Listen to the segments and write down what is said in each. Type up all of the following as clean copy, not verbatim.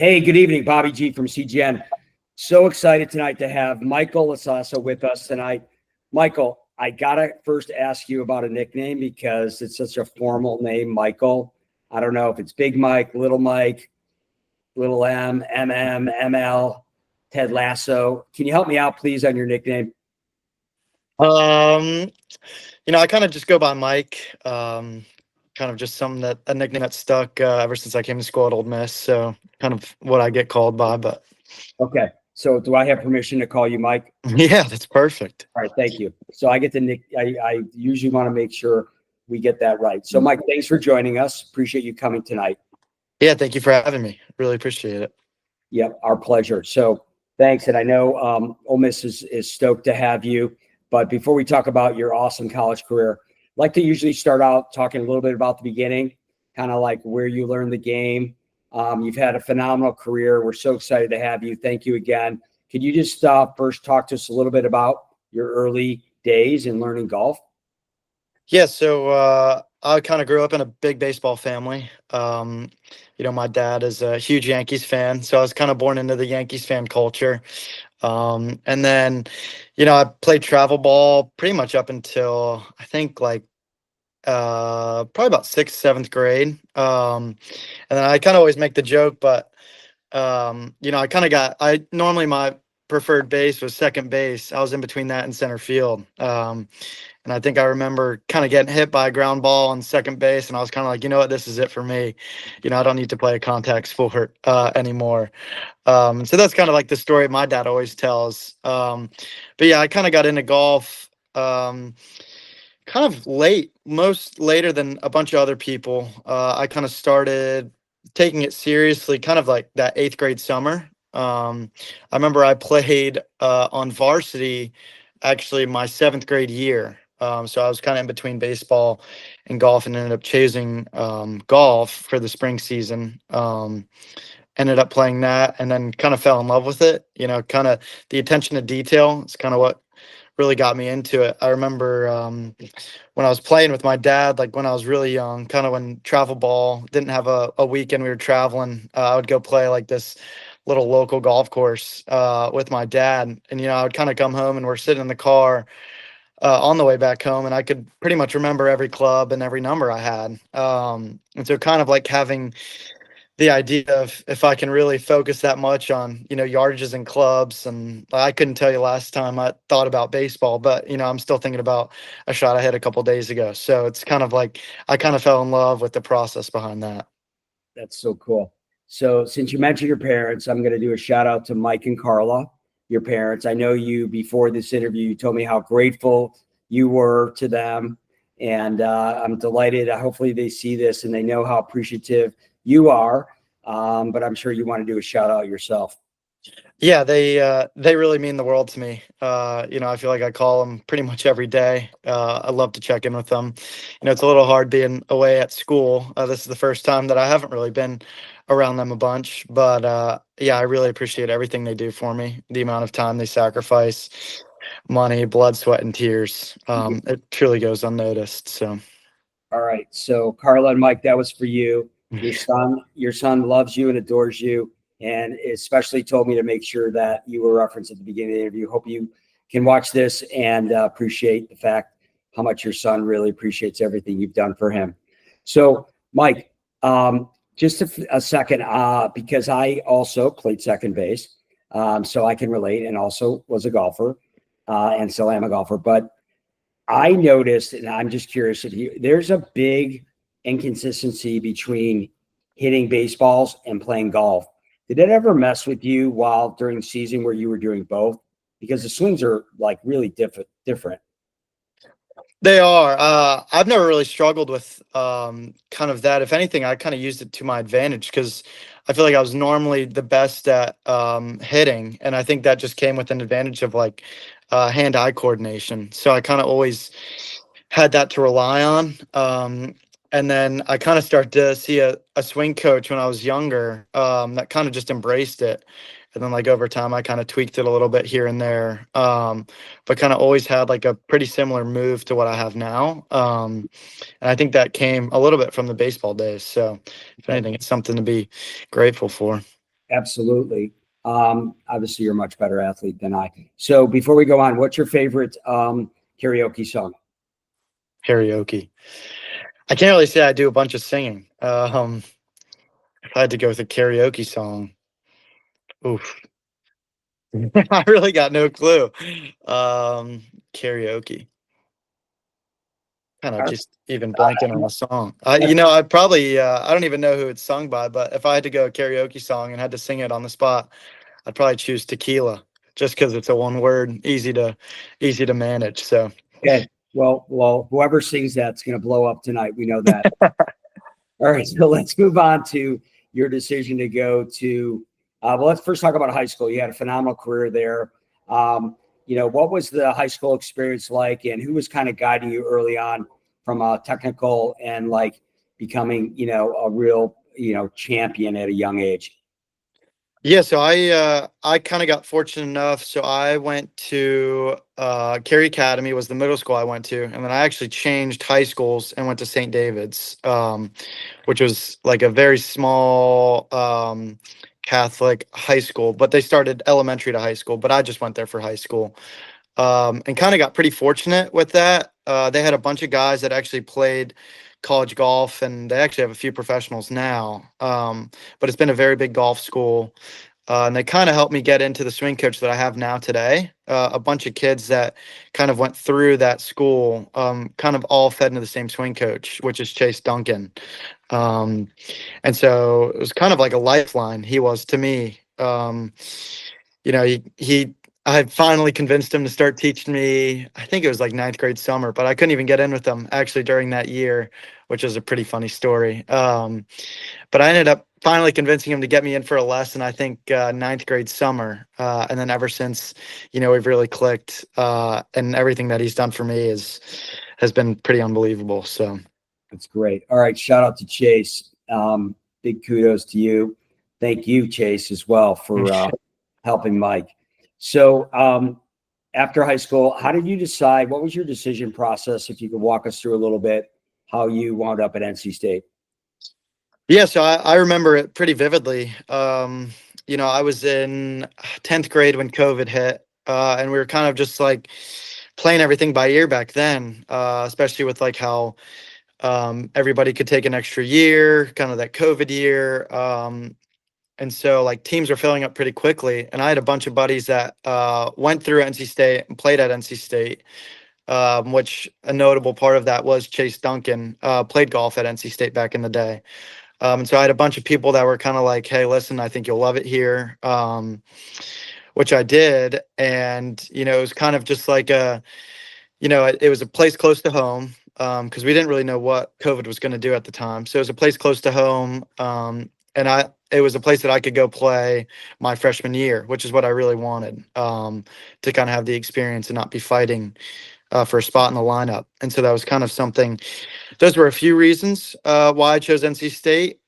Hey, good evening, Bobby G from CGN. So excited tonight to have Michael Sasso with us tonight. Michael, I gotta first ask you about a nickname because it's such a formal name, Michael. I don't know if it's Big Mike, Little M, MM, ML, Ted Lasso. Can you help me out, please, on your nickname? Um, I kind of just go by Mike. Kind of just a nickname that stuck ever since I came to school at Old Miss. So kind of what I get called by. But Okay. So do I have permission to call you Mike? yeah, that's perfect. All right, thank you. So I get to I usually want to make sure we get that right. So Mike, thanks for joining us. Appreciate you coming tonight. Yeah, thank you for having me. Really appreciate it. Yep, our pleasure. So thanks. And I know Ole Miss is stoked to have you. But before we talk about your awesome college career, I'd like to usually start out talking a little bit about the beginning, kind of like where you learned the game. You've had a phenomenal career. We're so excited to have you. Thank you again. Could you just first talk to us a little bit about your early days in learning golf? Yeah, so I kind of grew up in a big baseball family. My dad is a huge Yankees fan, so I was kind of born into the Yankees fan culture. And then, I played travel ball pretty much up until I think like probably about sixth, seventh grade. And then I kind of always make the joke, but I normally my preferred base was second base. I was in between that and center field. And I think I remember kind of getting hit by a ground ball on second base, and I was kind of like, you know what, this is it for me. I don't need to play a contact sport anymore. So that's kind of like the story my dad always tells. But yeah, I kind of got into golf kind of most later than a bunch of other people. I kind of started taking it seriously kind of like that eighth grade summer. I remember I played on varsity actually my seventh grade year. So I was kind of in between baseball and golf and ended up chasing golf for the spring season. Ended up playing that and then kind of fell in love with it. Kind of the attention to detail is kind of what really got me into it. I remember when I was playing with my dad, like when I was really young, kind of when travel ball didn't have a weekend, we were traveling, I would go play like this little local golf course with my dad. And, I would kind of come home and we're sitting in the car on the way back home, and I could pretty much remember every club and every number I had. And so kind of like having the idea of if I can really focus that much on, yardages and clubs. And I couldn't tell you last time I thought about baseball, but, I'm still thinking about a shot I hit a couple days ago. So it's kind of like I kind of fell in love with the process behind that. That's so cool. So since you mentioned your parents, I'm going to do a shout out to Mike and Carla, your parents. I know you before this interview, you told me how grateful you were to them. And I'm delighted. Hopefully they see this and they know how appreciative you are. But I'm sure you want to do a shout out yourself. Yeah, they really mean the world to me. I feel like I call them pretty much every day. I love to check in with them. It's a little hard being away at school. This is the first time that I haven't really been around them a bunch, but yeah, I really appreciate everything they do for me. The amount of time they sacrifice, money, blood, sweat, and tears. It truly goes unnoticed. So, All right. So Carla and Mike, that was for you. Your son loves you and adores you, and especially told me to make sure that you were referenced at the beginning of the interview. Hope you can watch this and appreciate the fact how much your son really appreciates everything you've done for him. So, Mike, just a second, because I also played second base, so I can relate, and also was a golfer, and still am a golfer. But I noticed, and I'm just curious if there's a big inconsistency between hitting baseballs and playing golf. Did that ever mess with you while during the season where you were doing both? Because the swings are like really different. they are. I've never really struggled with kind of that. If anything, I kind of used it to my advantage because I feel like I was normally the best at hitting, and I think that just came with an advantage of like hand-eye coordination. So I kind of always had that to rely on. And then I kind of started to see a swing coach when I was younger that kind of just embraced it. And then like over time, I kind of tweaked it a little bit here and there, but kind of always had like a pretty similar move to what I have now. And I think that came a little bit from the baseball days. So if anything, it's something to be grateful for. Absolutely. Obviously, you're a much better athlete than I. So before we go on, what's your favorite karaoke song? Karaoke. I can't really say I do a bunch of singing. If I had to go with a karaoke song, oof, I really got no clue. Karaoke. Kind of All right. just even blanking on the song. That's I probably I don't even know who it's sung by, but if I had to go a karaoke song and had to sing it on the spot, I'd probably choose Tequila, just because it's a one word, easy to manage. So okay. Well, whoever sings that's going to blow up tonight. We know that. All right. So let's move on to your decision to go to. Well, let's first talk about high school. You had a phenomenal career there. What was the high school experience like, and who was kind of guiding you early on from a technical and like becoming, a real, champion at a young age? yeah, so I kind of got fortunate enough. So I went to Cary Academy was the middle school I went to, and then I actually changed high schools and went to St. David's, which was like a very small Catholic high school. But they started elementary to high school, but I just went there for high school, and kind of got pretty fortunate with that. They had a bunch of guys that actually played college golf, and they actually have a few professionals now. But it's been a very big golf school. And they kind of helped me get into the swing coach that I have now today. A bunch of kids that kind of went through that school, kind of all fed into the same swing coach, which is Chase Duncan. Um, and so it was kind of like a lifeline he was to me. I had finally convinced him to start teaching me. I think it was like ninth grade summer, but I couldn't even get in with him actually during that year, which is a pretty funny story. But I ended up finally convincing him to get me in for a lesson, I think ninth grade summer. And then ever since, we've really clicked, and everything that he's done for me has been pretty unbelievable. So That's great. All right. Shout out to Chase. Big kudos to you. Thank you, Chase, as well for helping Mike. So after high school, how did you decide? What was your decision process? If you could walk us through a little bit how you wound up at NC State. yeah, so I remember it pretty vividly. I was in 10th grade when COVID hit, and we were kind of just like playing everything by ear back then, especially with like how everybody could take an extra year, kind of that COVID year. And so like teams were filling up pretty quickly. And I had a bunch of buddies that went through NC State and played at NC State, which a notable part of that was Chase Duncan, played golf at NC State back in the day. And so I had a bunch of people that were kind of like, hey, listen, I think you'll love it here, which I did. And, it was kind of just like it was a place close to home, because we didn't really know what COVID was going to do at the time. So it was a place close to home. And it was a place that I could go play my freshman year, which is what I really wanted, to kind of have the experience and not be fighting for a spot in the lineup. And so that was kind of something. Those were a few reasons why I chose NC State.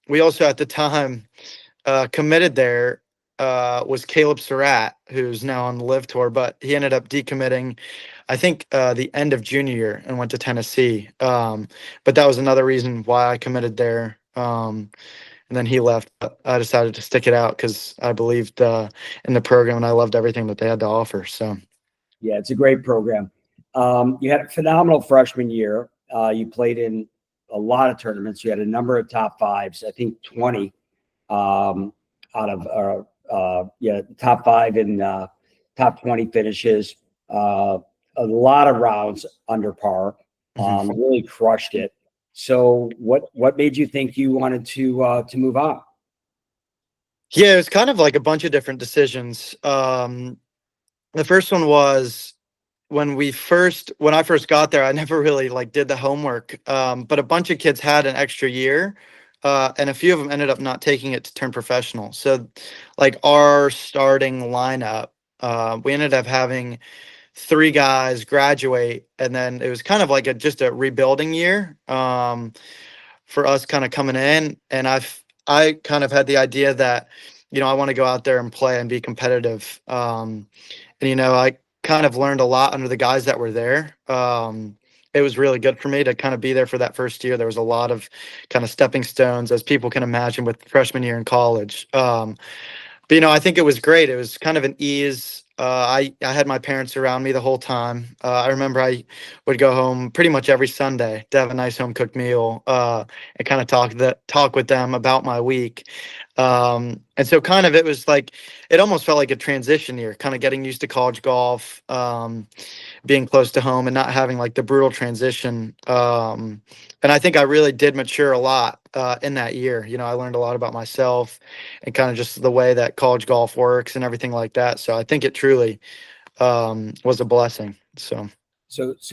We also at the time committed there was Caleb Surratt, who's now on the Live Tour, but he ended up decommitting, I think, the end of junior year and went to Tennessee. But that was another reason why I committed there. And then he left. But I decided to stick it out because I believed in the program and I loved everything that they had to offer. So, Yeah, it's a great program. You had a phenomenal freshman year. You played in a lot of tournaments. You had a number of top fives, I think 20 out of top five in top 20 finishes. A lot of rounds under par. Really crushed it. So what made you think you wanted to move on? yeah, it was kind of like a bunch of different decisions. The first one was when I first got there, I never really like did the homework. But a bunch of kids had an extra year, and a few of them ended up not taking it to turn professional. So, like our starting lineup, we ended up having three guys graduate, and then it was kind of like just a rebuilding year for us, kind of coming in. And I kind of had the idea that I want to go out there and play and be competitive. And I kind of learned a lot under the guys that were there. it was really good for me to kind of be there for that first year. There was a lot of kind of stepping stones, as people can imagine, with freshman year in college. But I think it was great. It was kind of an ease. I had my parents around me the whole time. I remember I would go home pretty much every Sunday to have a nice home cooked meal, and kind of talk with them about my week. And so kind of it was like, it almost felt like a transition year, kind of getting used to college golf, being close to home and not having like the brutal transition. And I think I really did mature a lot in that year. I learned a lot about myself and kind of just the way that college golf works and everything like that. So I think it truly was a blessing. So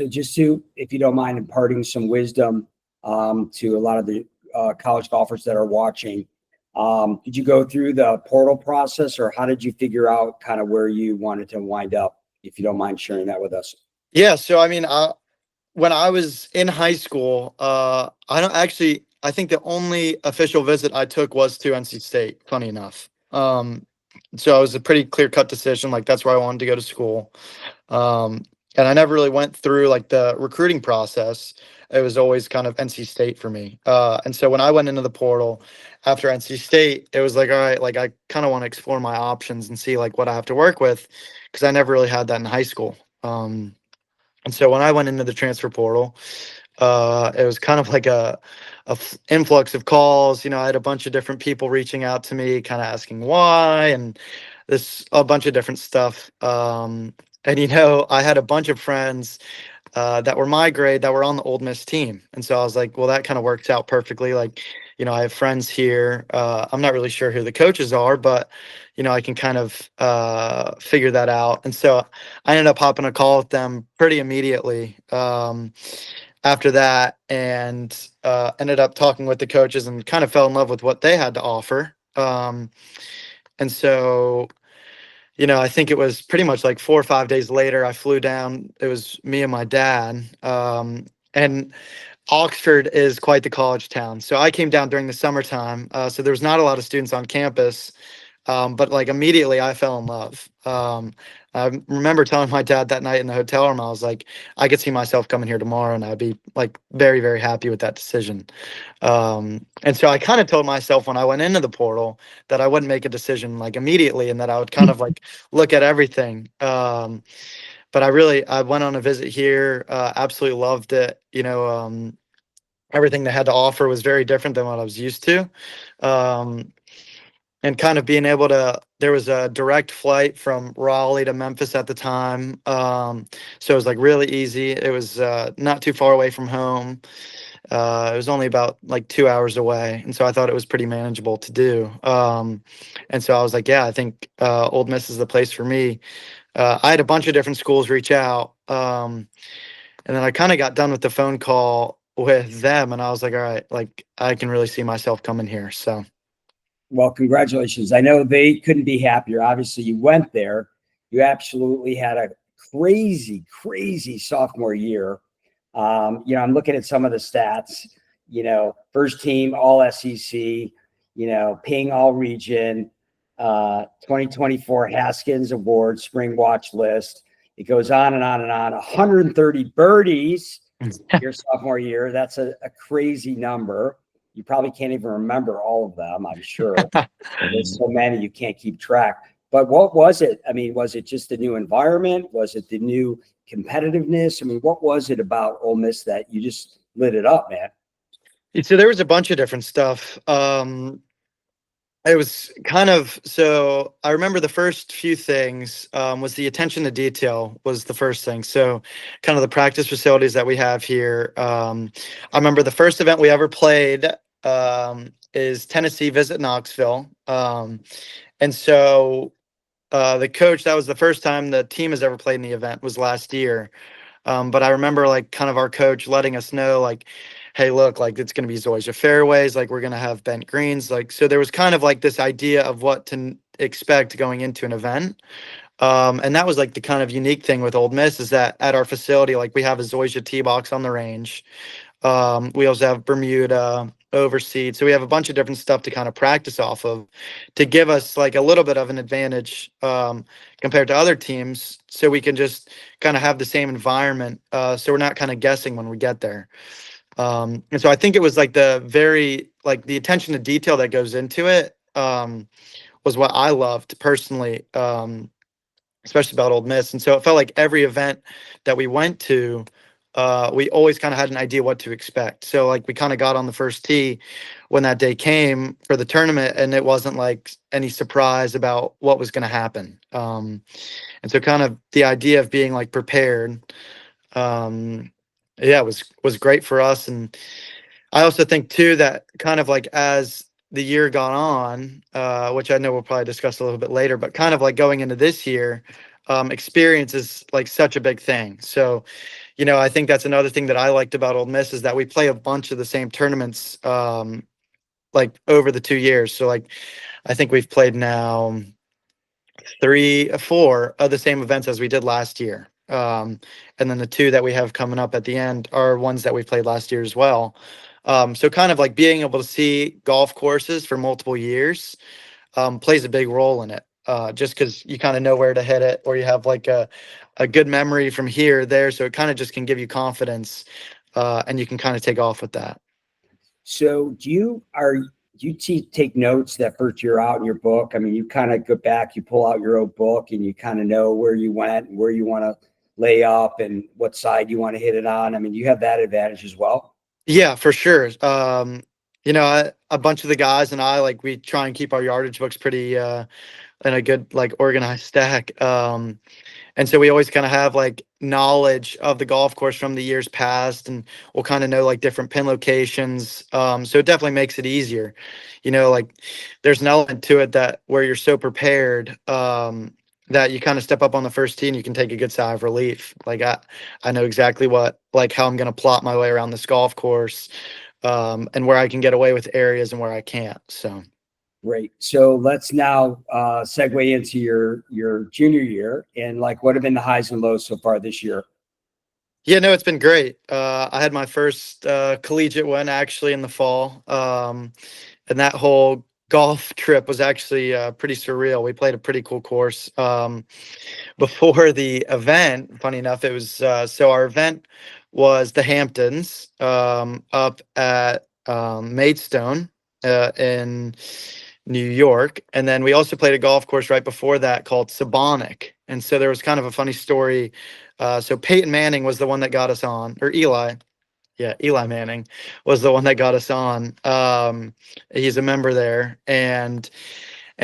just to, if you don't mind, imparting some wisdom to a lot of the college golfers that are watching, did you go through the portal process, or how did you figure out kind of where you wanted to wind up? If you don't mind sharing that with us. Yeah. So, I mean, when I was in high school, I think the only official visit I took was to NC State, funny enough. So it was a pretty clear cut decision. Like, that's where I wanted to go to school. And I never really went through like the recruiting process. It was always kind of NC State for me. And so when I went into the portal after NC State, it was like, all right, like I kind of want to explore my options and see like what I have to work with, because I never really had that in high school. And so when I went into the transfer portal, it was kind of like a influx of calls. I had a bunch of different people reaching out to me, kind of asking why, and a bunch of different stuff. And I had a bunch of friends that were my grade that were on the Ole Miss team, and so I was like, well, that kind of works out perfectly. Like, I have friends here. I'm not really sure who the coaches are, but I can kind of figure that out. And so I ended up hopping a call with them pretty immediately after that, and ended up talking with the coaches and kind of fell in love with what they had to offer. And so, I think it was pretty much like 4 or 5 days later, I flew down. It was me and my dad. And Oxford is quite the college town. So I came down during the summertime. So there was not a lot of students on campus. But like immediately I fell in love. I remember telling my dad that night in the hotel room, I was like, I could see myself coming here tomorrow, and I'd be like very, very happy with that decision. And so I kind of told myself when I went into the portal that I wouldn't make a decision like immediately, and that I would kind of like look at everything. But I went on a visit here, absolutely loved it. Everything they had to offer was very different than what I was used to. And kind of being able to, there was a direct flight from Raleigh to Memphis at the time. So it was like really easy. It was not too far away from home. It was only about like 2 hours away. And so I thought it was pretty manageable to do. And so I was like, yeah, I think Ole Miss is the place for me. I had a bunch of different schools reach out. And then I kind of got done with the phone call with them, and I was like, all right, like I can really see myself coming here. So. Well, congratulations. I know they couldn't be happier. Obviously, you went there. You absolutely had a crazy, crazy sophomore year. I'm looking at some of the stats, first team all SEC, ping all region, 2024 Haskins Award, spring watch list. It goes on and on and on. 130 birdies your sophomore year. That's a crazy number. You probably can't even remember all of them, I'm sure. There's so many you can't keep track. But what was it? I mean, was it just the new environment? Was it the new competitiveness? I mean, what was it about Ole Miss that you just lit it up, man? So there was a bunch of different stuff. It was kind of, so I remember the first few things was the attention to detail was the first thing. So kind of the practice facilities that we have here. I remember the first event we ever played is Tennessee Visit Knoxville. And so the coach, that was the first time the team has ever played in the event, was last year. But I remember like kind of our coach letting us know like, hey, look, like it's going to be Zoysia fairways, like we're going to have bent greens. Like, so there was kind of like this idea of what to expect going into an event. And that was like the kind of unique thing with Ole Miss is that at our facility, like we have a Zoysia tee box on the range. We also have Bermuda. overseed. So we have a bunch of different stuff to kind of practice off of to give us like a little bit of an advantage compared to other teams. So we can just kind of have the same environment. So we're not kind of guessing when we get there. And so I think it was like the attention to detail that goes into it was what I loved personally, especially about Ole Miss. And so it felt like every event that we went to, we always kind of had an idea what to expect. So like we kind of got on the first tee when that day came for the tournament, and it wasn't like any surprise about what was going to happen. And so kind of the idea of being like prepared, yeah, was great for us. And I also think too that kind of like as the year gone on, which I know we'll probably discuss a little bit later, but kind of like going into this year, experience is like such a big thing. So, I think that's another thing that I liked about Ole Miss is that we play a bunch of the same tournaments, like over the 2 years. So like, I think we've played now 4 of the same events as we did last year. And then the 2 that we have coming up at the end are ones that we played last year as well. So kind of like being able to see golf courses for multiple years plays a big role in it. Just because you kind of know where to hit it, or you have like a good memory from here or there. So it kind of just can give you confidence, and you can kind of take off with that. So take notes that first year out in your book? I mean, you kind of go back, you pull out your old book, and you kind of know where you went and where you want to lay up and what side you want to hit it on. I mean, you have that advantage as well. Yeah, for sure. A bunch of the guys and I, like, we try and keep our yardage books pretty in a good, like, organized stack. And so we always kind of have like knowledge of the golf course from the years past, and we'll kind of know like different pin locations. So it definitely makes it easier. Like there's an element to it that where you're so prepared that you kind of step up on the first tee and you can take a good sigh of relief. Like I know exactly how I'm going to plot my way around this golf course, and where I can get away with areas and where I can't. So. Great. So let's now segue into your junior year, and like what have been the highs and lows so far this year? Yeah, no, it's been great. I had my first collegiate win actually in the fall, and that whole golf trip was actually pretty surreal. We played a pretty cool course before the event. Funny enough, it was so our event was the Hamptons up at Maidstone in New York. And then we also played a golf course right before that called Sabonic. And so there was kind of a funny story. So Peyton Manning was the one that got us on, or Eli. Yeah, Eli Manning was the one that got us on. He's a member there. And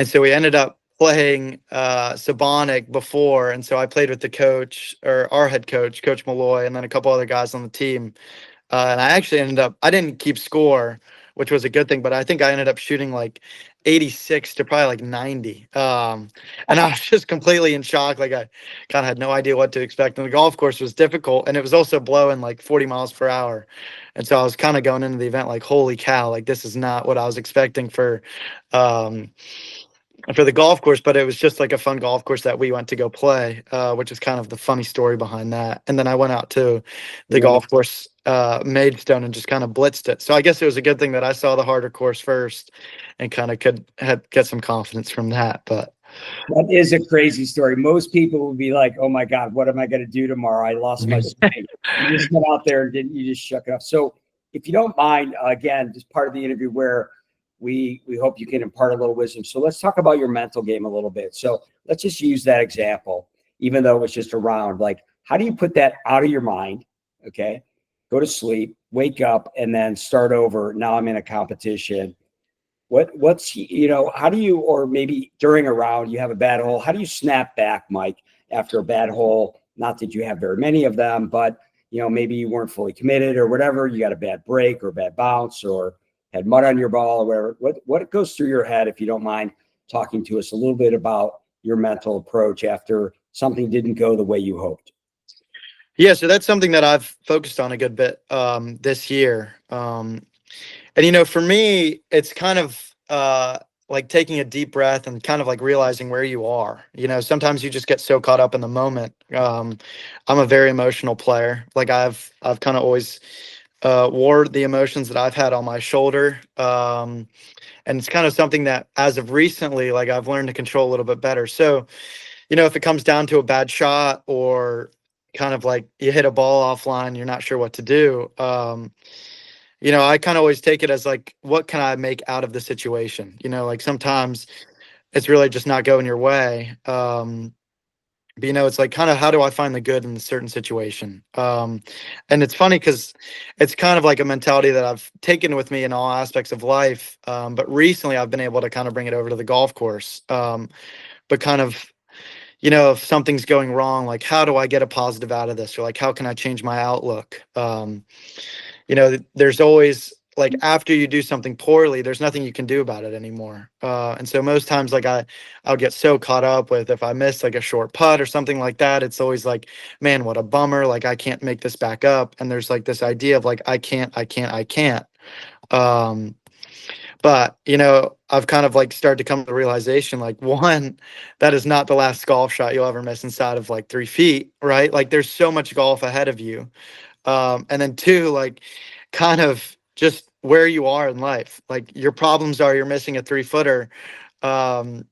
so we ended up playing Sabonic before. And so I played with the coach, or our head coach, Coach Malloy, and then a couple other guys on the team. And I actually I didn't keep score, which was a good thing, but I think I ended up shooting like 86 to probably like 90. And I was just completely in shock. Like I kind of had no idea what to expect. And the golf course was difficult, and it was also blowing like 40 miles per hour. And so I was kind of going into the event like, holy cow, like this is not what I was expecting for the golf course, but it was just like a fun golf course that we went to go play, which is kind of the funny story behind that. And then I went out to the golf course, Maidstone, and just kind of blitzed it. So I guess it was a good thing that I saw the harder course first and kind of get some confidence from that. But that is a crazy story. Most people would be like, "Oh my God, what am I going to do tomorrow? I lost my swing." You just went out there and you just shook it up. So if you don't mind, again, just part of the interview where we hope you can impart a little wisdom. So let's talk about your mental game a little bit. So let's just use that example, even though it's just a round. Like, how do you put that out of your mind? Okay. Go to sleep, wake up, and then start over. Now I'm in a competition. What's, how do you, or maybe during a round, you have a bad hole. How do you snap back, Mike, after a bad hole? Not that you have very many of them, but, maybe you weren't fully committed or whatever. You got a bad break or a bad bounce or had mud on your ball or whatever. What goes through your head, if you don't mind talking to us a little bit about your mental approach after something didn't go the way you hoped? Yeah, so that's something that I've focused on a good bit this year. And, for me, it's kind of like taking a deep breath and kind of like realizing where you are. Sometimes you just get so caught up in the moment. I'm a very emotional player. Like I've kind of always wore the emotions that I've had on my shoulder. And it's kind of something that as of recently, like I've learned to control a little bit better. So, if it comes down to a bad shot or kind of like you hit a ball offline, you're not sure what to do. I kind of always take it as like, what can I make out of the situation? Like sometimes it's really just not going your way. But it's like kind of how do I find the good in a certain situation? And it's funny because it's kind of like a mentality that I've taken with me in all aspects of life. But recently I've been able to kind of bring it over to the golf course. But kind of, if something's going wrong, like how do I get a positive out of this? Or like how can I change my outlook? There's always like after you do something poorly, there's nothing you can do about it anymore. And so most times, like I'll get so caught up with if I miss like a short putt or something like that, it's always like, man, what a bummer. Like I can't make this back up. And there's like this idea of like, I can't. Um, but I've kind of like started to come to the realization, like one, that is not the last golf shot you'll ever miss inside of like 3 feet, right? Like there's so much golf ahead of you. And then two, like kind of just where you are in life. Like your problems are you're missing a 3-footer. Um,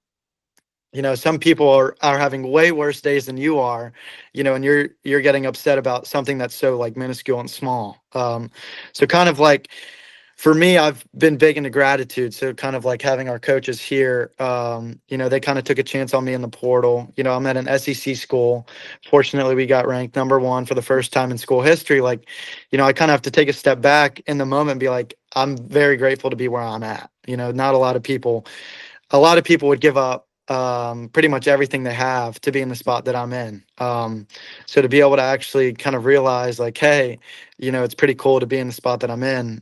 some people are having way worse days than you are, and you're getting upset about something that's so like minuscule and small. So kind of like for me, I've been big into gratitude. So kind of like having our coaches here, they kind of took a chance on me in the portal. I'm at an SEC school. Fortunately, we got ranked #1 for the first time in school history. Like, I kind of have to take a step back in the moment and be like, I'm very grateful to be where I'm at. Not a lot of people would give up pretty much everything they have to be in the spot that I'm in. So to be able to actually kind of realize like, hey, it's pretty cool to be in the spot that I'm in.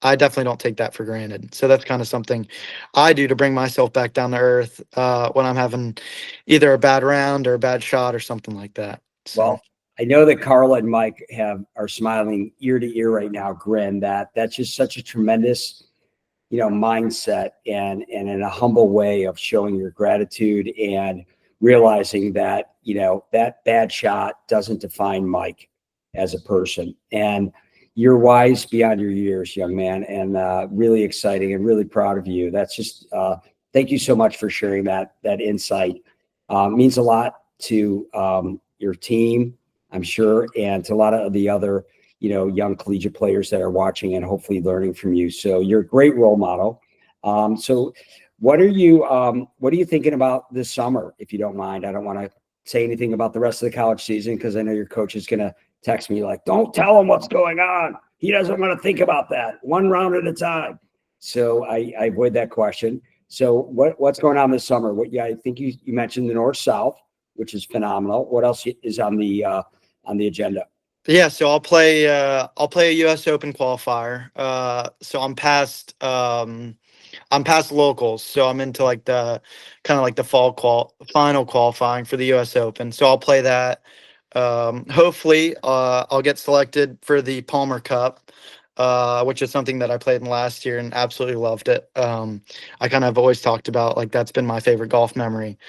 I definitely don't take that for granted. So that's kind of something I do to bring myself back down to earth when I'm having either a bad round or a bad shot or something like that. So. Well, I know that Carla and Mike are smiling ear to ear right now, grin. That's just such a tremendous, mindset and in a humble way of showing your gratitude and realizing that, that bad shot doesn't define Mike as a person. And you're wise beyond your years, young man, and really exciting and really proud of you. That's just, thank you so much for sharing that insight. Means a lot to your team, I'm sure, and to a lot of the other, young collegiate players that are watching and hopefully learning from you. So you're a great role model. So what are you thinking about this summer, if you don't mind? I don't want to say anything about the rest of the college season because I know your coach is going to text me like, don't tell him what's going on. He doesn't want to think about that, one round at a time. So I avoid that question. So what's going on this summer? I think you mentioned the North-South, which is phenomenal. What else is on the agenda? Yeah, so I'll play a US Open qualifier. So I'm past locals, so I'm into like the kind of like the final qualifying for the US Open. So I'll play that. Hopefully, I'll get selected for the Palmer Cup, which is something that I played in last year and absolutely loved it. I kind of always talked about like that's been my favorite golf memory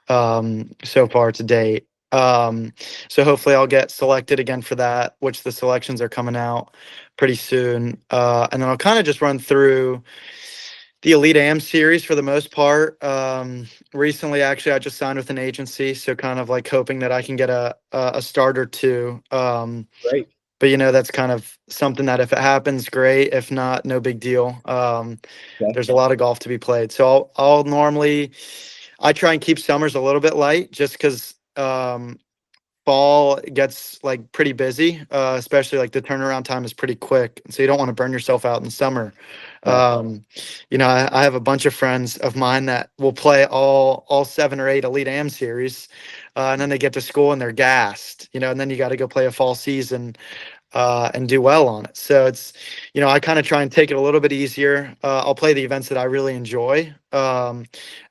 so far to date. So hopefully I'll get selected again for that, which the selections are coming out pretty soon. And then I'll kind of just run through the Elite Am series for the most part. Recently, actually, I just signed with an agency, so kind of like hoping that I can get a start or two. Great. But that's kind of something that if it happens, great. If not, no big deal. Okay. There's a lot of golf to be played. So I'll normally I try and keep summers a little bit light just because fall gets like pretty busy, especially like the turnaround time is pretty quick. So you don't want to burn yourself out in summer. Yeah. I have a bunch of friends of mine that will play all 7 or 8 Elite Am series. And then they get to school and they're gassed, and then you got to go play a fall season and do well on it. So it's, I kind of try and take it a little bit easier. I'll play the events that I really enjoy and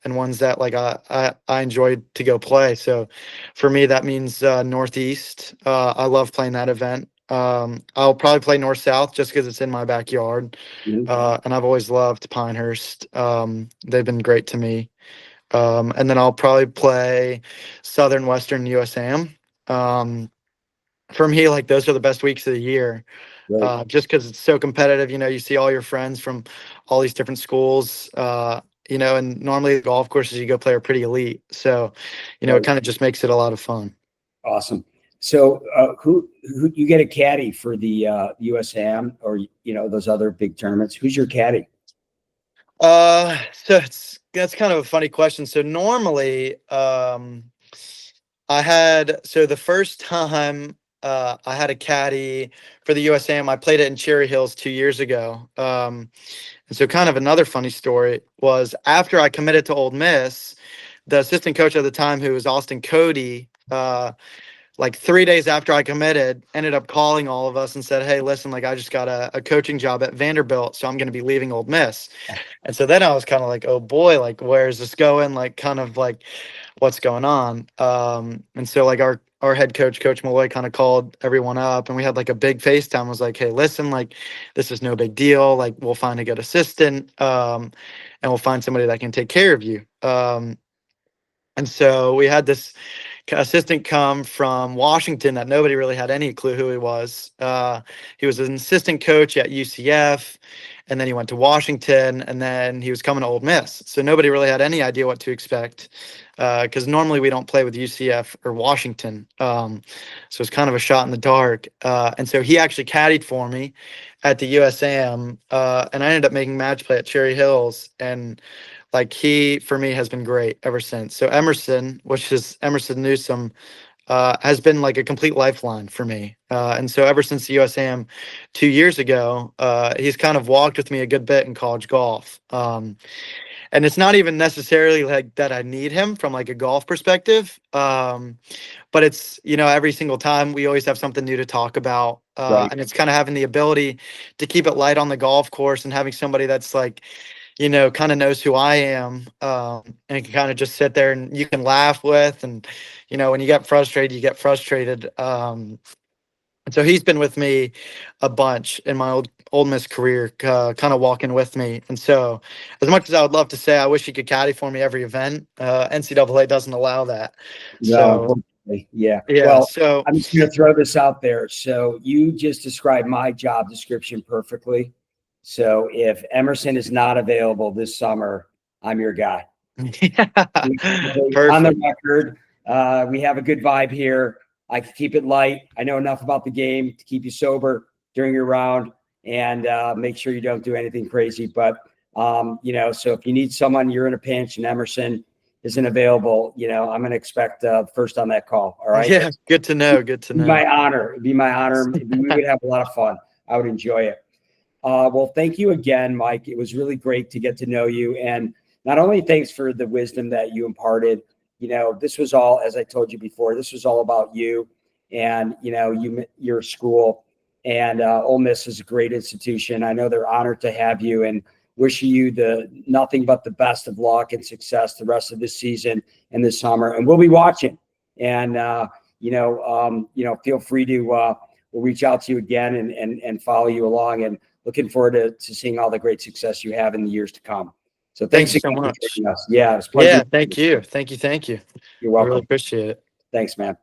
ones that like I enjoy to go play. So for me, that means Northeast. I love playing that event. I'll probably play North South just because it's in my backyard. Mhm. And I've always loved Pinehurst. They've been great to me. And then I'll probably play Southern Western USAM. For me, like those are the best weeks of the year. Right. just because it's so competitive. You see all your friends from all these different schools, and normally the golf courses you go play are pretty elite. So, it Right. kind of just makes it a lot of fun. Awesome. So, who you get a caddy for the USAM or those other big tournaments? Who's your caddy? So that's kind of a funny question. So normally, the first time I had a caddy for the USAM, I played it in Cherry Hills 2 years ago. And so kind of another funny story was after I committed to Ole Miss, the assistant coach at the time, who was Austin Cody, like 3 days after I committed, ended up calling all of us and said, "Hey, listen, like I just got a coaching job at Vanderbilt, so I'm going to be leaving Ole Miss." And so then I was kind of like, "Oh boy, like where is this going?" Like kind of like what's going on. And so like our head coach, Coach Malloy, kind of called everyone up, and we had like a big FaceTime. Was like, "Hey, listen, like this is no big deal. Like we'll find a good assistant, and we'll find somebody that can take care of you." And so we had this assistant come from Washington that nobody really had any clue who he was. He was an assistant coach at UCF, and then he went to Washington, and then he was coming to Ole Miss. So nobody really had any idea what to expect, because normally we don't play with UCF or Washington. So it's kind of a shot in the dark. And so he actually caddied for me at the USAM, and I ended up making match play at Cherry Hills, and like he for me has been great ever since. So Emerson, which is Emerson Newsom, has been like a complete lifeline for me. And so ever since the USAM 2 years ago, he's kind of walked with me a good bit in college golf. And it's not even necessarily like that I need him from like a golf perspective. But it's, every single time we always have something new to talk about. Right. And it's kind of having the ability to keep it light on the golf course and having somebody that's like, kind of knows who I am, and can kind of just sit there and you can laugh with, and, when you get frustrated, you get frustrated. And so he's been with me a bunch in my Old Miss career, kind of walking with me. And so as much as I would love to say, I wish he could caddy for me every event, NCAA doesn't allow that. No, So, unfortunately, yeah. yeah. Well, So I'm just going to throw this out there. So you just described my job description perfectly. So if Emerson is not available this summer, I'm your guy. yeah, On the perfect. record, we have a good vibe here. I can keep it light. I know enough about the game to keep you sober during your round and make sure you don't do anything crazy. But, so if you need someone, you're in a pinch and Emerson isn't available, I'm going to expect first on that call. All right. Yeah. Good to know. Good to It'd be know. my honor. It'd be my honor. We would have a lot of fun. I would enjoy it. Well, thank you again, Mike. It was really great to get to know you. And not only thanks for the wisdom that you imparted, this was all, as I told you before, this was all about you and, your school. And Ole Miss is a great institution. I know they're honored to have you and wishing you nothing but the best of luck and success the rest of this season and this summer. And we'll be watching. And, feel free to we'll reach out to you again and follow you along. And looking forward to seeing all the great success you have in the years to come. So thanks Thank you so again for much. joining us. Yeah, it was a pleasure. Yeah. Thank you. Thank you. Thank you. You're I really welcome. appreciate it. Thanks, man.